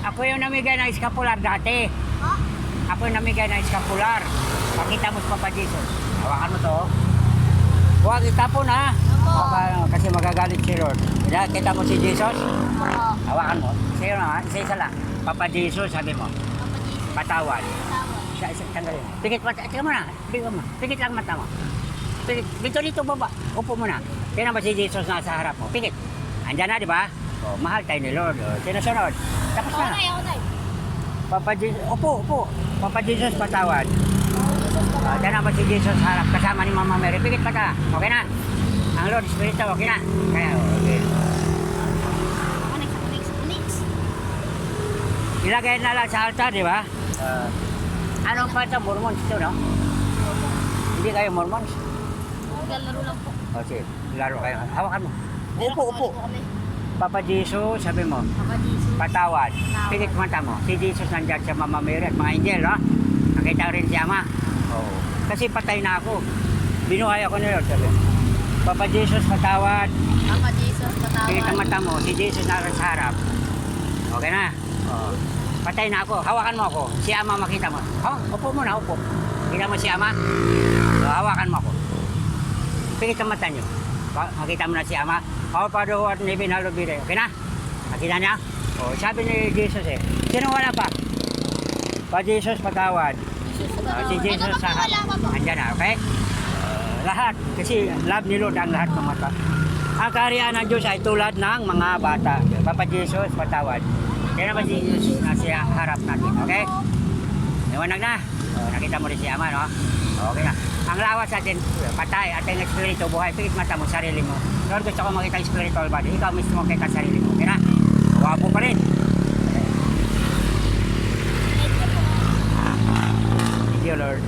Ako yung namigay ng eskapular dati. Ha? Ako yung namigay ng eskapular. Pakita mo sa Papa Jesus. Hawakan mo to. Huwag itapon ha. Kasi magagalit si Lord. Kita mo si Jesus? Oo. Hawakan mo. Sa'yo na, isa-isa lang. Papa Jesus, sabi mo. Papa Jesus. Patawad. Tawad. Tanggalin. Pikit mata. Tingnan mo na. Pikit mo. Pikit lang mata mo. Pikit. Dito baba. Upo mo na. Tingnan ba si Jesus nasa harap mo? Pikit. Andyan na, di ba? Oh, mahal tayo ni Lord. Oh, sinusunod. Tapos Ako na. na, ako na. Papa Jesus. Upo. Papa Jesus, patawad. Jesus ka Andyan na ba si Jesus sa harap? Kasama ni Mama Mary. Pikit mata. Okay na. Ang Lord, Espiritu, okay na. Kaya, okay. Ako next. Ilagay na lang sa altar, di ba? Anong pa ito? Mormons ito, no? Hindi kayo Mormons? Laro lang po. O, sige. Laro kayo. Hawakan mo. Upo. Laro kami. Papa Jesus, sabi mo, Papa Jesus. patawad. Pikit mata mo. Si Jesus nandyan sa Mama Mary at mga angel, no? Nakita rin si Ama. Oo. Kasi patay na ako. Binuhay ako ni Lord, sabi. Papa Jesus, patawad. Papa Jesus, patawad. Pikit ang mata mo. Si Jesus na sa harap. Okay na? Oo. Patay na ako. Hawakan mo ako. Si Ama makita mo. Upo muna, upo. Kita mo si Ama? Hawakan mo ako. Pikit ang mata nyo. Makita mo na si Ama. Pado at ni Binalubire. Okay na? Nakita niya? O, sabi ni Jesus eh. Sino wala pa? Pa Jesus, patawad. Jesus, Si patawad. Jesus sa Wala pa po. andyan na, okay? Lahat. Kasi love ni Lord ang lahat ng mata. Ang kaharian ng Diyos ay tulad ng mga bata. Papa Jesus, patawad. Kaya naman si Jesus nasa harap natin, okay? Iwanag na. Nakita mo rin si Ama, no? Okay na. Ang lawas natin, patay at ang espiritu, buhay. Pikit mata mo, sarili mo. Lord, gusto ko makita yung spiritual body. Ikaw mismo kita sarili mo. Okay na? Wapo pa rin. Thank you, Lord.